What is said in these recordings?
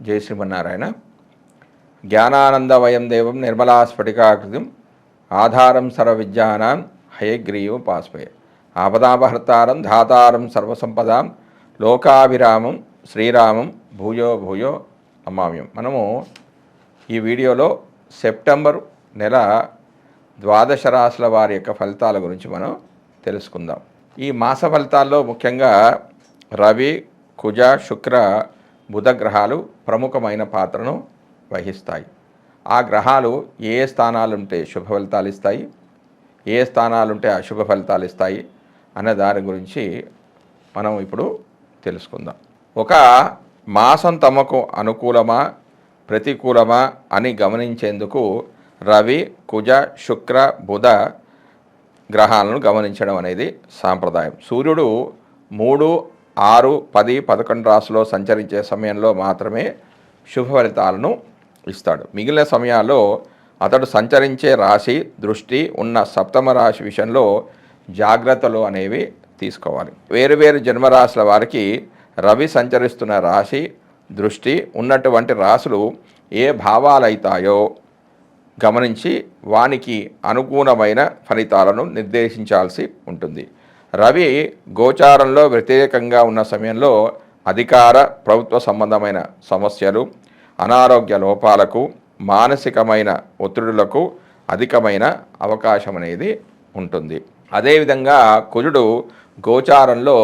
జై శ్రీమన్నారాయణ. జ్ఞానానందవయం దేవం నిర్మలా స్ఫటికాకృతిం ఆధారం సర్వవిద్యానాం హయగ్రీవం పాస్పయ ఆపదాపహర్తారం ధాతారం సర్వసంపదాం లోకాభిరామం శ్రీరామం భూయో భూయో నమామ్యం. మనము ఈ వీడియోలో సెప్టెంబర్ నెల ద్వాదశ రాశుల వారి యొక్క ఫలితాల గురించి మనం తెలుసుకుందాం. ఈ మాస ఫలితాల్లో ముఖ్యంగా రవి, కుజ, శుక్ర, బుధ గ్రహాలు ప్రముఖమైన పాత్రను వహిస్తాయి. ఆ గ్రహాలు ఏ స్థానాలుంటే శుభ ఫలితాలు ఇస్తాయి, ఏ స్థానాలుంటే అశుభ ఫలితాలు ఇస్తాయి అనే దాని గురించి మనం ఇప్పుడు తెలుసుకుందాం. ఒక మాసం తమకు అనుకూలమా ప్రతికూలమా అని గమనించేందుకు రవి, కుజ, శుక్ర, బుధ గ్రహాలను గమనించడం అనేది సాంప్రదాయం. సూర్యుడు 3, 6, 10, 11 రాశిలో సంచరించే సమయంలో మాత్రమే శుభ ఫలితాలను ఇస్తాడు. మిగిలిన సమయాల్లో అతడు సంచరించే రాశి దృష్టి ఉన్న సప్తమ రాశి విషయంలో జాగ్రత్తలు అనేవి తీసుకోవాలి. వేరువేరు జన్మరాశుల వారికి రవి సంచరిస్తున్న రాశి దృష్టి ఉన్నటువంటి రాశులు ఏ భావాలైతాయో గమనించి వానికి అనుకూలమైన ఫలితాలను నిర్దేశించాల్సి ఉంటుంది. రవి గోచారంలో వ్యతిరేకంగా ఉన్న సమయంలో అధికార ప్రభుత్వ సంబంధమైన సమస్యలు, అనారోగ్య లోపాలకు, మానసికమైన ఒత్తిడులకు అధికమైన అవకాశం అనేది ఉంటుంది. అదేవిధంగా కుజుడు గోచారంలో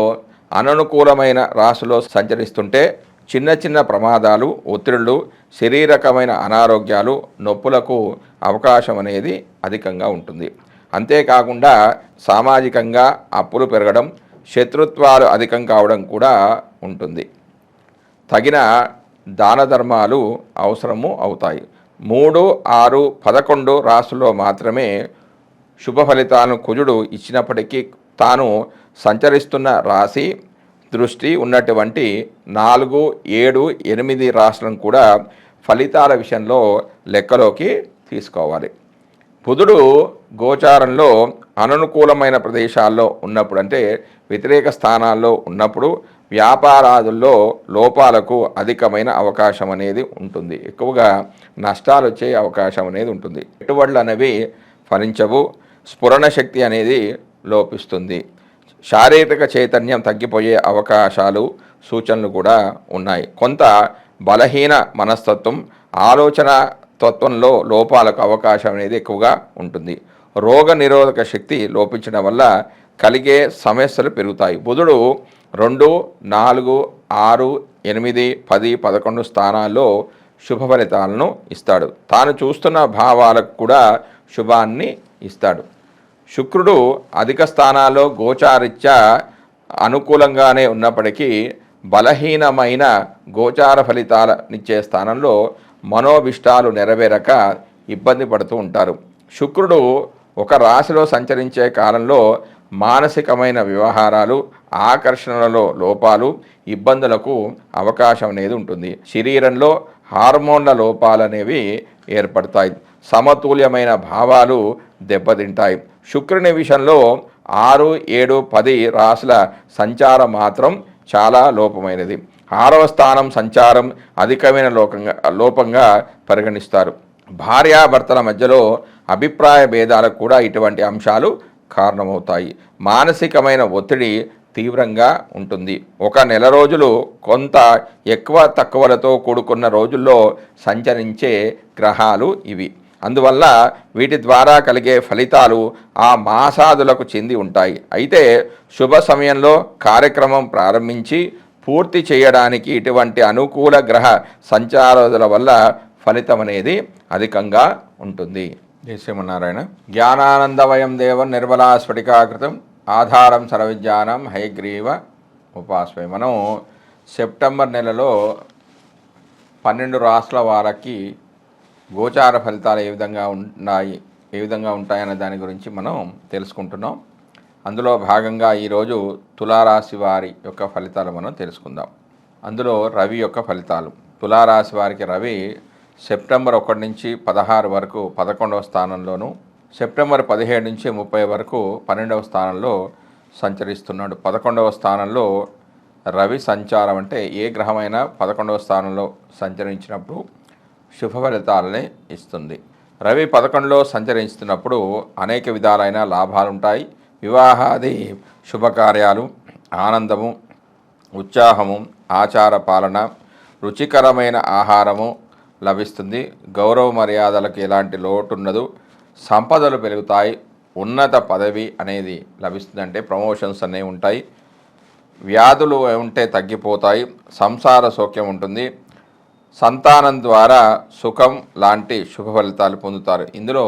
అననుకూలమైన రాశిలో సంచరిస్తుంటే చిన్న చిన్న ప్రమాదాలు, ఒత్తిడులు, శరీరకమైన అనారోగ్యాలు, నొప్పులకు అవకాశం అనేది అధికంగా ఉంటుంది. అంతేకాకుండా సామాజికంగా అప్పులు పెరగడం, శత్రుత్వాలు అధికం కావడం కూడా ఉంటుంది. తగిన దాన ధర్మాలు అవసరము అవుతాయి. 3, 6, 11 రాశుల్లో మాత్రమే శుభ ఫలితాలను కుజుడు ఇచ్చినప్పటికీ తాను సంచరిస్తున్న రాశి దృష్టి ఉన్నటువంటి 4, 7, 8 రాశులను కూడా ఫలితాల విషయంలో లెక్కలోకి తీసుకోవాలి. బుధుడు గోచారంలో అననుకూలమైన ప్రదేశాల్లో ఉన్నప్పుడు, అంటే వ్యతిరేక స్థానాల్లో ఉన్నప్పుడు వ్యాపారాదుల్లో లోపాలకు అధికమైన అవకాశం అనేది ఉంటుంది. ఎక్కువగా నష్టాలు వచ్చే అవకాశం అనేది ఉంటుంది. పెట్టుబడులు అనేవి ఫలించవు, స్ఫురణ శక్తి అనేది లోపిస్తుంది, శారీరక చైతన్యం తగ్గిపోయే అవకాశాలు సూచనలు కూడా ఉన్నాయి. కొంత బలహీన మనస్తత్వం, ఆలోచన తత్వంలో లోపాలకు అవకాశం అనేది ఎక్కువగా ఉంటుంది. రోగ నిరోధక శక్తి లోపించడం వల్ల కలిగే సమస్యలు పెరుగుతాయి. బుధుడు 2, 4, 6, 8, 10, 11 స్థానాల్లో శుభ ఫలితాలను ఇస్తాడు. తాను చూస్తున్న భావాలకు కూడా శుభాన్ని ఇస్తాడు. శుక్రుడు అధిక స్థానాల్లో గోచారిత్యా అనుకూలంగానే ఉన్నప్పటికీ బలహీనమైన గోచార ఫలితాలనిచ్చే స్థానంలో మనోభిష్టాలు నెరవేరక ఇబ్బంది పడుతూ ఉంటారు. శుక్రుడు ఒక రాశిలో సంచరించే కాలంలో మానసికమైన వ్యవహారాలు, ఆకర్షణలలో లోపాలు, ఇబ్బందులకు అవకాశం అనేది ఉంటుంది. శరీరంలో హార్మోన్ల లోపాలు అనేవి ఏర్పడతాయి. సమతుల్యమైన భావాలు దెబ్బతింటాయి. శుక్రుని విషయంలో 6, 7, 10 రాశుల సంచారం మాత్రం చాలా లోపమైనది. 6వ స్థానం సంచారం అధికమైన లోపంగా పరిగణిస్తారు. భార్యాభర్తల మధ్యలో అభిప్రాయ భేదాలకు కూడా ఇటువంటి అంశాలు కారణమవుతాయి. మానసికమైన ఒత్తిడి తీవ్రంగా ఉంటుంది. ఒక నెల రోజులు కొంత ఎక్కువ తక్కువలతో కూడుకున్న రోజుల్లో సంచరించే గ్రహాలు ఇవి. అందువల్ల వీటి ద్వారా కలిగే ఫలితాలు ఆ మాసాదులకు చెంది ఉంటాయి. అయితే శుభ సమయంలో కార్యక్రమం ప్రారంభించి పూర్తి చేయడానికి ఇటువంటి అనుకూల గ్రహ సంచారాల వల్ల ఫలితం అనేది అధికంగా ఉంటుంది. జై శ్రీమన్నారాయణ. జ్ఞానానందవయం దేవం నిర్మలా స్ఫటికాకృతం ఆధారం సర్వవిద్యానాం హయగ్రీవ ఉపాస్మై. మనం సెప్టెంబర్ నెలలో 12 రాశుల వారికి గోచార ఫలితాలు ఏ విధంగా ఉంటాయనే దాని గురించి మనం తెలుసుకుంటున్నాం. అందులో భాగంగా ఈరోజు తులారాశి వారి యొక్క ఫలితాలు మనం తెలుసుకుందాం. అందులో రవి యొక్క ఫలితాలు. తులారాశి వారికి రవి సెప్టెంబర్ 1 నుంచి 16 వరకు 11వ స్థానంలోను, సెప్టెంబర్ 17 నుంచి 30 వరకు 12వ స్థానంలో సంచరిస్తున్నాడు. 11వ స్థానంలో రవి సంచారం అంటే ఏ గ్రహమైనా 11వ స్థానంలో సంచరించినప్పుడు శుభ ఫలితాలనే ఇస్తుంది. రవి 11లో సంచరిస్తున్నప్పుడు అనేక విధాలైన లాభాలు ఉంటాయి. వివాహాది శుభకార్యాలు, ఆనందము, ఉత్సాహము, ఆచార పాలన, రుచికరమైన ఆహారము లభిస్తుంది. గౌరవ మర్యాదలకు ఎలాంటి లోటు ఉండదు. సంపదలు పెరుగుతాయి. ఉన్నత పదవి అనేది లభిస్తుంది, అంటే ప్రమోషన్స్ అనేవి ఉంటాయి. వ్యాధులు ఉంటే తగ్గిపోతాయి. సంసార సౌఖ్యం ఉంటుంది. సంతానం ద్వారా సుఖం లాంటి శుభ ఫలితాలు పొందుతారు. ఇందులో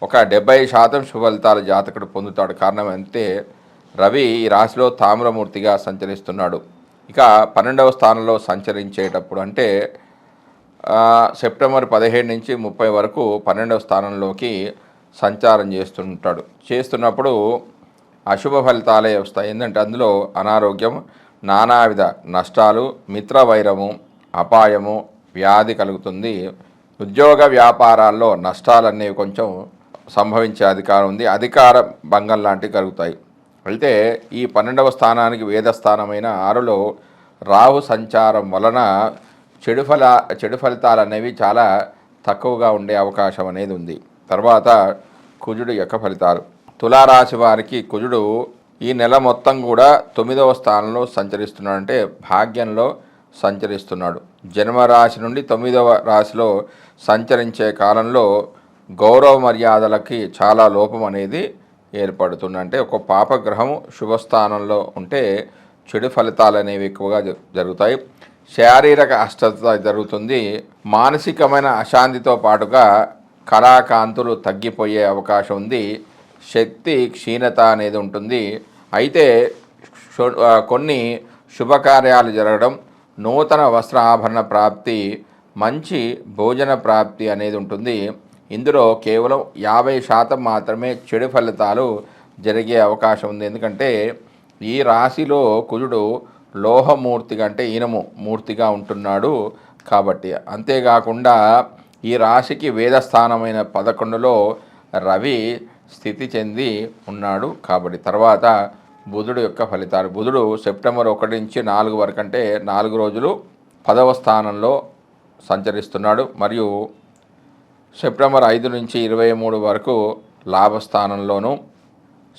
ఒక 70% శుభ ఫలితాలు జాతకుడు పొందుతాడు. కారణం అంటే రవి ఈ రాశిలో తామ్రమూర్తిగా సంచరిస్తున్నాడు. ఇక 12వ స్థానంలో సంచరించేటప్పుడు అంటే సెప్టెంబర్ 17 నుంచి 30 వరకు 12వ స్థానంలోకి సంచారం చేస్తున్నప్పుడు అశుభ ఫలితాలే వస్తాయి. ఏంటంటే అందులో అనారోగ్యం, నానావిధ నష్టాలు, మిత్రవైరము, అపాయము, వ్యాధి కలుగుతుంది. ఉద్యోగ వ్యాపారాల్లో నష్టాలనేవి కొంచెం సంభవించే అధికారం ఉంది. అధికార భంగం లాంటివి కలుగుతాయి. అయితే ఈ 12వ స్థానానికి వేదస్థానమైన 6లో రాహు సంచారం వలన చెడు ఫలితాలు అనేవి చాలా తక్కువగా ఉండే అవకాశం అనేది ఉంది. తర్వాత కుజుడు యొక్క ఫలితాలు. తులారాశి వారికి కుజుడు ఈ నెల మొత్తం కూడా 9వ స్థానంలో సంచరిస్తున్నాడు, అంటే భాగ్యంలో సంచరిస్తున్నాడు. జన్మరాశి నుండి 9వ రాశిలో సంచరించే కాలంలో గౌరవ మర్యాదలకి చాలా లోపం అనేది ఏర్పడుతుంది. అంటే ఒక పాపగ్రహం శుభస్థానంలో ఉంటే చెడు ఫలితాలు అనేవి ఎక్కువగా జరుగుతాయి. శారీరక అస్వస్థత జరుగుతుంది. మానసికమైన అశాంతితో పాటుగా కళాకాంతులు తగ్గిపోయే అవకాశం ఉంది. శక్తి క్షీణత అనేది ఉంటుంది. అయితే కొన్ని శుభకార్యాలు జరగడం, నూతన వస్త్ర ఆభరణ ప్రాప్తి, మంచి భోజన ప్రాప్తి అనేది ఉంటుంది. ఇందులో కేవలం 50% మాత్రమే చెడు ఫలితాలు జరిగే అవకాశం ఉంది. ఎందుకంటే ఈ రాశిలో కుజుడు లోహమూర్తిగా, అంటే ఈనము మూర్తిగా ఉంటున్నాడు కాబట్టి. అంతేకాకుండా ఈ రాశికి వేదస్థానమైన 11లో రవి స్థితి చెంది ఉన్నాడు కాబట్టి. తర్వాత బుధుడు యొక్క ఫలితాలు. బుధుడు సెప్టెంబర్ 1 నుంచి 4 వరకు, అంటే 4 రోజులు 10వ స్థానంలో సంచరిస్తున్నాడు. మరియు సెప్టెంబర్ 5 నుంచి 23 వరకు లాభస్థానంలోను,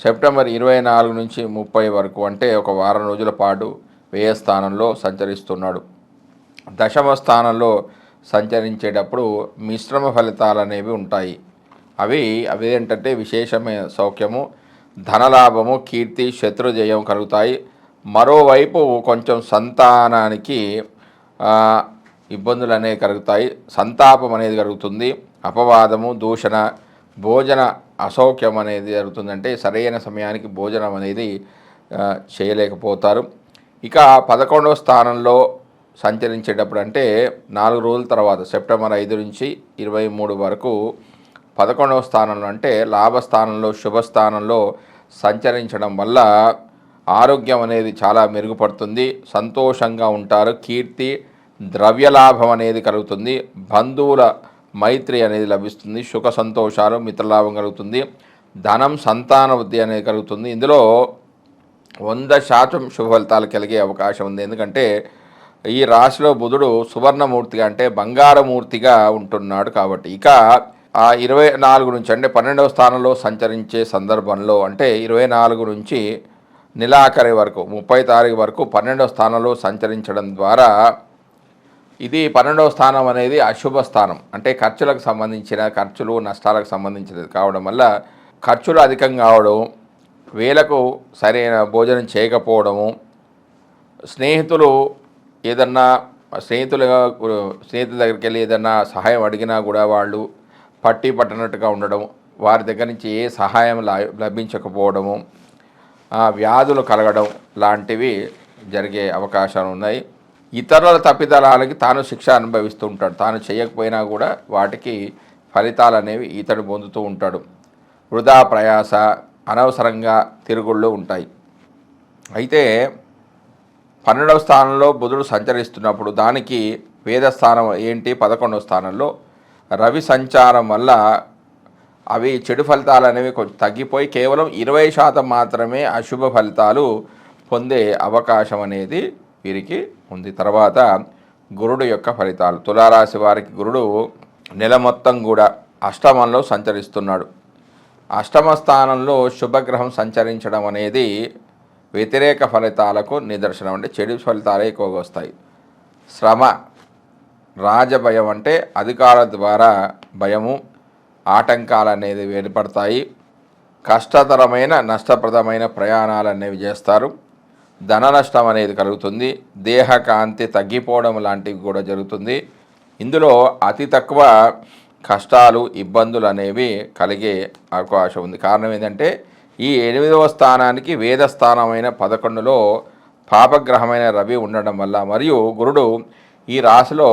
సెప్టెంబర్ 24 నుంచి 30 వరకు, అంటే ఒక వారం రోజుల పాటు వ్యయస్థానంలో సంచరిస్తున్నాడు. దశమ స్థానంలో సంచరించేటప్పుడు మిశ్రమ ఫలితాలు అనేవి ఉంటాయి. అవి ఏంటంటే విశేషమైన సౌఖ్యము, ధనలాభము, కీర్తి, శత్రుజయం కలుగుతాయి. మరోవైపు కొంచెం సంతానానికి ఇబ్బందులు అనేవి కలుగుతాయి. సంతాపం అనేది కలుగుతుంది. అపవాదము, దూషణ, భోజన అసౌఖ్యం అనేది జరుగుతుందంటే సరైన సమయానికి భోజనం అనేది చేయలేకపోతారు. ఇక 11వ స్థానంలో సంచరించేటప్పుడు, అంటే 4 రోజుల తర్వాత సెప్టెంబర్ 5 నుంచి 23 వరకు 11వ స్థానంలో, అంటే లాభస్థానంలో, శుభస్థానంలో సంచరించడం వల్ల ఆరోగ్యం అనేది చాలా మెరుగుపడుతుంది. సంతోషంగా ఉంటారు. కీర్తి, ద్రవ్యలాభం అనేది కలుగుతుంది. బంధువుల మైత్రి అనేది లభిస్తుంది. సుఖ సంతోషాలు, మిత్రలాభం కలుగుతుంది. ధనం, సంతాన వృద్ధి అనేది కలుగుతుంది. ఇందులో 100% శుభ ఫలితాలు కలిగే అవకాశం ఉంది. ఎందుకంటే ఈ రాశిలో బుధుడు సువర్ణమూర్తిగా, అంటే బంగారమూర్తిగా ఉంటున్నాడు కాబట్టి. ఇక ఆ 24 నుంచి, అంటే 12వ స్థానంలో సంచరించే సందర్భంలో, అంటే 24 నుంచి నెలాఖరి వరకు 30 తారీఖు వరకు 12వ స్థానంలో సంచరించడం ద్వారా, ఇది 12వ స్థానం అనేది అశుభ స్థానం, అంటే ఖర్చులకు సంబంధించిన ఖర్చులు, నష్టాలకు సంబంధించినది కావడం వల్ల ఖర్చులు అధికంగా కావడం, వేలకు సరైన భోజనం చేయకపోవడము, స్నేహితులు ఏదన్నా స్నేహితుల దగ్గరికి వెళ్ళి ఏదన్నా సహాయం అడిగినా కూడా వాళ్ళు పట్టనట్టుగా ఉండడం, వారి దగ్గర నుంచి ఏ సహాయం లభించకపోవడము, వ్యాధులు కలగడం లాంటివి జరిగే అవకాశాలు ఉన్నాయి. ఇతరుల తప్పిదలాలకి తాను శిక్ష అనుభవిస్తూ ఉంటాడు. తాను చేయకపోయినా కూడా వాటికి ఫలితాలు అనేవి ఇతడు పొందుతూ ఉంటాడు. వృధా ప్రయాస, అనవసరంగా తిరుగుళ్ళు ఉంటాయి. అయితే 12వ స్థానంలో బుధుడు సంచరిస్తున్నప్పుడు దానికి వేదస్థానం ఏంటి? 11వ స్థానంలో రవి సంచారం వల్ల అవి చెడు ఫలితాలు అనేవి కొంచెం తగ్గిపోయి కేవలం 20% మాత్రమే అశుభ ఫలితాలు పొందే అవకాశం అనేది వీరికి ఉంది. తర్వాత గురుడు యొక్క ఫలితాలు. తులారాశి వారికి గురుడు నెల మొత్తం కూడా అష్టమంలో సంచరిస్తున్నాడు. అష్టమ స్థానంలో శుభగ్రహం సంచరించడం అనేది వ్యతిరేక ఫలితాలకు నిదర్శనం. అంటే చెడు ఫలితాలే ఎక్కువగా వస్తాయి. శ్రమ, రాజభయం అంటే అధికారుల ద్వారా భయము, ఆటంకాలు అనేది ఏర్పడతాయి. కష్టతరమైన నష్టప్రదమైన ప్రయాణాలు అనేవి చేస్తారు. ధన నష్టం అనేది కలుగుతుంది. దేహకాంతి తగ్గిపోవడం లాంటివి కూడా జరుగుతుంది. ఇందులో అతి తక్కువ కష్టాలు, ఇబ్బందులు అనేవి కలిగే అవకాశం ఉంది. కారణం ఏంటంటే ఈ 8వ స్థానానికి వేదస్థానమైన 11లో పాపగ్రహమైన రవి ఉండడం వల్ల, మరియు గురుడు ఈ రాశిలో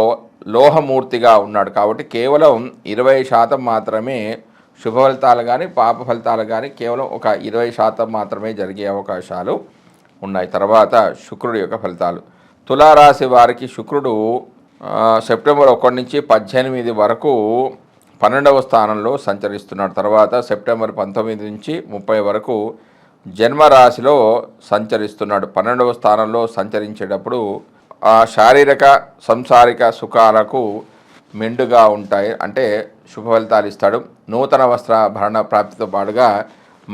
లోహమూర్తిగా ఉన్నాడు కాబట్టి కేవలం 20% మాత్రమే శుభ ఫలితాలు కానీ పాప ఫలితాలు కానీ కేవలం ఒక 20% మాత్రమే జరిగే అవకాశాలు ఉన్నాయి. తర్వాత శుక్రుడి యొక్క ఫలితాలు. తులారాశి వారికి శుక్రుడు సెప్టెంబర్ 1 నుంచి 18 వరకు 12వ స్థానంలో సంచరిస్తున్నాడు. తర్వాత సెప్టెంబర్ 19 నుంచి 30 వరకు జన్మరాశిలో సంచరిస్తున్నాడు. 12వ స్థానంలో సంచరించేటప్పుడు శారీరక సంసారిక సుఖాలకు మెండుగా ఉంటాయి. అంటే శుభ ఫలితాలు ఇస్తాడు. నూతన వస్త్రాభరణ ప్రాప్తితో పాటుగా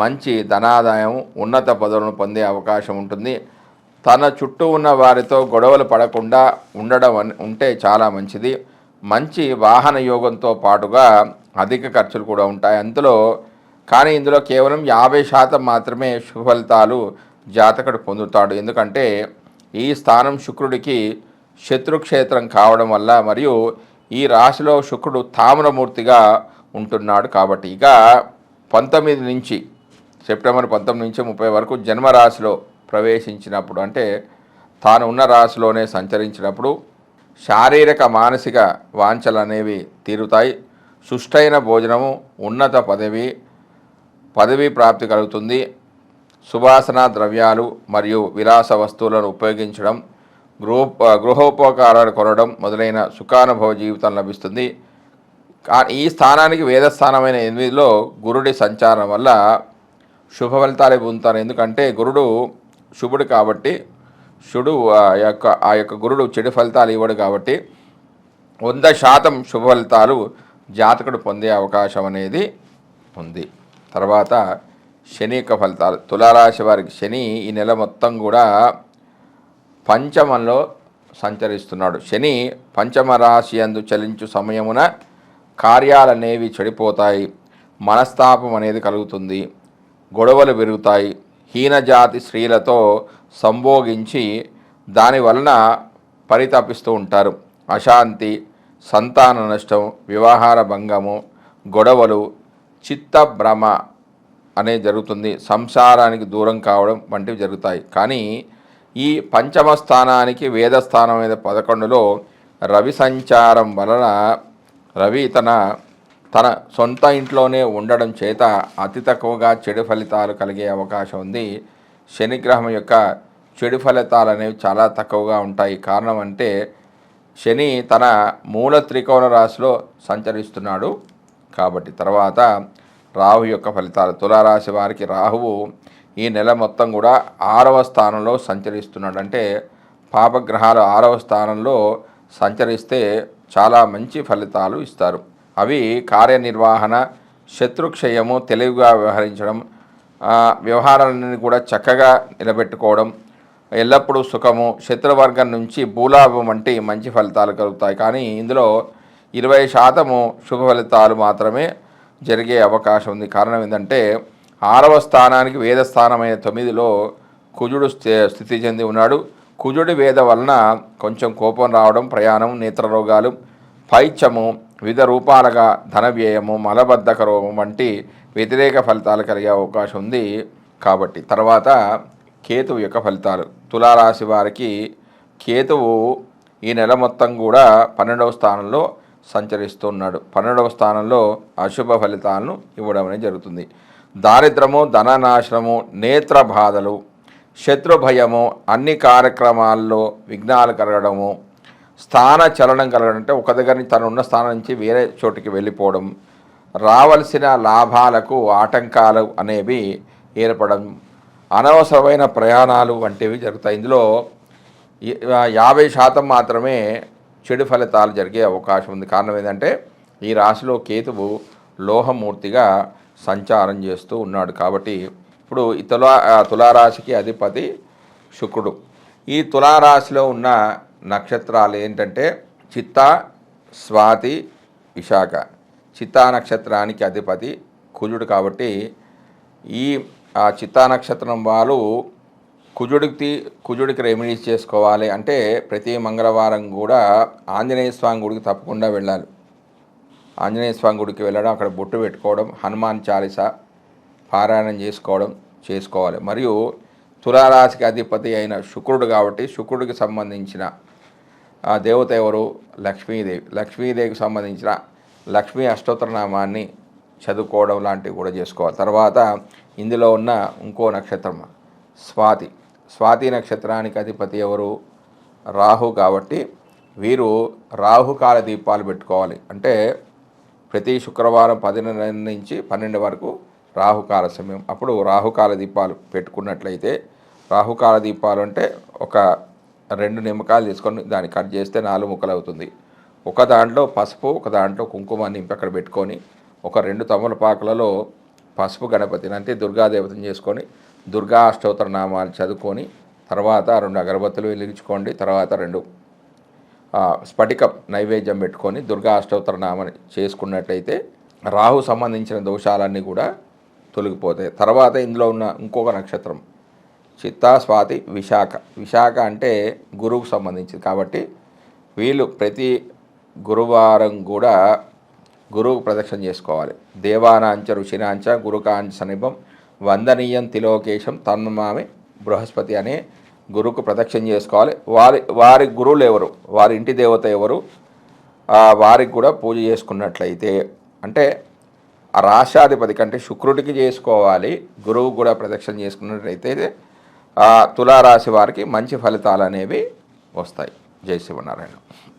మంచి ధనాదాయం, ఉన్నత పదవులను పొందే అవకాశం ఉంటుంది. తన చుట్టూ ఉన్న వారితో గొడవలు పడకుండా ఉండడం ఉంటే చాలా మంచిది. మంచి వాహన యోగంతో పాటుగా అధిక ఖర్చులు కూడా ఉంటాయి కానీ ఇందులో కేవలం 50% మాత్రమే శుభ ఫలితాలు జాతకుడు పొందుతాడు. ఎందుకంటే ఈ స్థానం శుక్రుడికి శత్రుక్షేత్రం కావడం వల్ల, మరియు ఈ రాశిలో శుక్రుడు తామ్రమూర్తిగా ఉంటున్నాడు కాబట్టి. ఇక 19 నుంచి సెప్టెంబర్ 19 నుంచి 30 వరకు జన్మరాశిలో ప్రవేశించినప్పుడు, అంటే తాను ఉన్న రాశిలోనే సంచరించినప్పుడు శారీరక మానసిక వాంఛలు అనేవి తీరుతాయి. సుష్టైన భోజనము, ఉన్నత పదవి ప్రాప్తి కలుగుతుంది. సువాసన ద్రవ్యాలు మరియు విలాస వస్తువులను ఉపయోగించడం, గృహోపకారాలు కొనడం మొదలైన సుఖానుభవ జీవితం లభిస్తుంది. ఈ స్థానానికి వేదస్థానమైన 8లో గురుడి సంచారం వల్ల శుభ ఫలితాలే పొందుతారు. ఎందుకంటే గురుడు శుభుడు కాబట్టి, ఆ యొక్క గురుడు చెడు ఫలితాలు ఇవ్వడు కాబట్టి 100% శుభ ఫలితాలు జాతకుడు పొందే అవకాశం అనేది ఉంది. తర్వాత శని యొక్క ఫలితాలు. తులారాశి వారికి శని ఈ నెల మొత్తం కూడా పంచమంలో సంచరిస్తున్నాడు. శని పంచమ రాశి యందు చలించు సమయమున కార్యాలనేవి చెడిపోతాయి. మనస్తాపం అనేది కలుగుతుంది. గొడవలు పెరుగుతాయి. హీనజాతి స్త్రీలతో సంభోగించి దాని వలన పరితపిస్తూ ఉంటారు. అశాంతి, సంతాన నష్టం, వివాహార భంగము, గొడవలు, చిత్తభ్రమ అనేది జరుగుతుంది. సంసారానికి దూరం కావడం వంటివి జరుగుతాయి. కానీ ఈ పంచమ స్థానానికి వేదస్థానమైన 11లో రవి సంచారం వలన రవి తన సొంత ఇంట్లోనే ఉండడం చేత అతి తక్కువగా చెడు ఫలితాలు కలిగే అవకాశం ఉంది. శనిగ్రహం యొక్క చెడు ఫలితాలు అనేవి చాలా తక్కువగా ఉంటాయి. కారణం అంటే శని తన మూల త్రికోణ రాశిలో సంచరిస్తున్నాడు కాబట్టి. తర్వాత రాహు యొక్క ఫలితాలు. తులారాశి వారికి రాహువు ఈ నెల మొత్తం కూడా 6వ స్థానంలో సంచరిస్తున్నాడు. అంటే పాపగ్రహాలు 6వ స్థానంలో సంచరిస్తే చాలా మంచి ఫలితాలు ఇస్తారు. అవి కార్యనిర్వహణ, శత్రుక్షయము, తెలివిగా వ్యవహరించడం, వ్యవహారాలన్నీ కూడా చక్కగా నిలబెట్టుకోవడం, ఎల్లప్పుడూ సుఖము, శత్రువర్గం నుంచి భూలాభం వంటి మంచి ఫలితాలు కలుగుతాయి. కానీ ఇందులో 20% శుభ ఫలితాలు మాత్రమే జరిగే అవకాశం ఉంది. కారణం ఏంటంటే 6వ స్థానానికి వేదస్థానమైన 9లో కుజుడు స్థితి చెంది ఉన్నాడు. కుజుడి వేద వలన కొంచెం కోపం రావడం, ప్రయాణం, నేత్రరోగాలు, పైత్యము, వివిధ రూపాలుగా ధన వ్యయము, మలబద్ధక రోగం వంటి వ్యతిరేక ఫలితాలు కలిగే అవకాశం ఉంది కాబట్టి. తర్వాత కేతువు యొక్క ఫలితాలు. తులారాశి వారికి కేతువు ఈ నెల మొత్తం కూడా 12వ స్థానంలో సంచరిస్తున్నాడు. 12వ స్థానంలో అశుభ ఫలితాలను ఇవ్వడం అనేది జరుగుతుంది. దారిద్రము, ధననాశనము, నేత్ర బాధలు, శత్రు భయము, అన్ని కార్యక్రమాల్లో విఘ్నాలు కలగడము, స్థాన చలనం కలగడం అంటే ఒక దగ్గర నుంచి తను ఉన్న స్థానం నుంచి వేరే చోటికి వెళ్ళిపోవడం, రావలసిన లాభాలకు ఆటంకాలు అనేవి ఏర్పడడం, అనవసరమైన ప్రయాణాలు వంటివి జరుగుతాయి. ఇందులో 50% మాత్రమే చెడు ఫలితాలు జరిగే అవకాశం ఉంది. కారణం ఏంటంటే ఈ రాశిలో కేతువు లోహమూర్తిగా సంచారం చేస్తూ ఉన్నాడు. కాబట్టి ఇప్పుడు ఈ తులారాశికి అధిపతి శుక్రుడు. ఈ తులారాశిలో ఉన్న నక్షత్రాలు ఏంటంటే చిత్తా, స్వాతి, విశాఖ. చిత్తా నక్షత్రానికి అధిపతి కుజుడు. కాబట్టి ఈ చిత్తా నక్షత్రం వాళ్ళు కుజుడికి రెమెడీస్ చేసుకోవాలి అంటే ప్రతి మంగళవారం కూడా ఆంజనేయ స్వామి గుడికి తప్పకుండా వెళ్ళాలి. ఆంజనేయ స్వామి గుడికి వెళ్ళడం, అక్కడ బొట్టు పెట్టుకోవడం, హనుమాన్ చాలీసా పారాయణం చేసుకోవాలి. మరియు తులారాశికి అధిపతి అయిన శుక్రుడు కాబట్టి శుక్రుడికి సంబంధించిన దేవత ఎవరు? లక్ష్మీదేవి. లక్ష్మీదేవికి సంబంధించిన లక్ష్మీ అష్టోత్తరనామాన్ని చదువుకోవడం లాంటివి కూడా చేసుకోవాలి. తర్వాత ఇందులో ఉన్న ఇంకో నక్షత్రం స్వాతి నక్షత్రానికి అధిపతి ఎవరు? రాహు. కాబట్టి వీరు రాహుకాల దీపాలు పెట్టుకోవాలి. అంటే ప్రతి శుక్రవారం 10 నుంచి 12 వరకు రాహుకాల సమయం. అప్పుడు రాహుకాల దీపాలు పెట్టుకున్నట్లయితే, రాహుకాల దీపాలు అంటే ఒక 2 నిమ్మకాయలు తీసుకొని దాన్ని కట్ చేస్తే 4 ముక్కలు అవుతుంది. ఒక దాంట్లో పసుపు, ఒక దాంట్లో కుంకుమ నింపి అక్కడ పెట్టుకొని, ఒక 2 తమలపాకులలో పసుపు గణపతిని అంటే దుర్గాదేవతను చేసుకొని దుర్గా అష్టోత్తర నామాలు చదువుకొని తర్వాత 2 అగరబత్తులు వెలిగించుకోండి. తర్వాత 2 స్ఫటికం నైవేద్యం పెట్టుకొని దుర్గా అష్టోత్తర నామాన్ని చేసుకున్నట్లయితే రాహు సంబంధించిన దోషాలన్నీ కూడా తొలగిపోతాయి. తర్వాత ఇందులో ఉన్న ఇంకొక నక్షత్రం చిత్తా, స్వాతి, విశాఖ అంటే గురువుకు సంబంధించింది. కాబట్టి వీళ్ళు ప్రతి గురువారం కూడా గురువుకు ప్రదక్షిణ చేసుకోవాలి. దేవానాంచ ఋషినాంచ గురుకాంచ సమీపం వందనీయం తిలోకేశం తన్మామి బృహస్పతి అనే గురువుకు ప్రదక్షిణ చేసుకోవాలి. వారి గురువులు ఎవరు, వారి ఇంటి దేవత ఎవరు, వారికి కూడా పూజ చేసుకున్నట్లయితే అంటే ఆ రాశాధిపతి కంటే శుక్రుడికి చేసుకోవాలి. గురువు కూడా ప్రదక్షిణ చేసుకున్నట్లయితే తులారాశి వారికి మంచి ఫలితాలు అనేవి వస్తాయి. జై శివనారాయణ.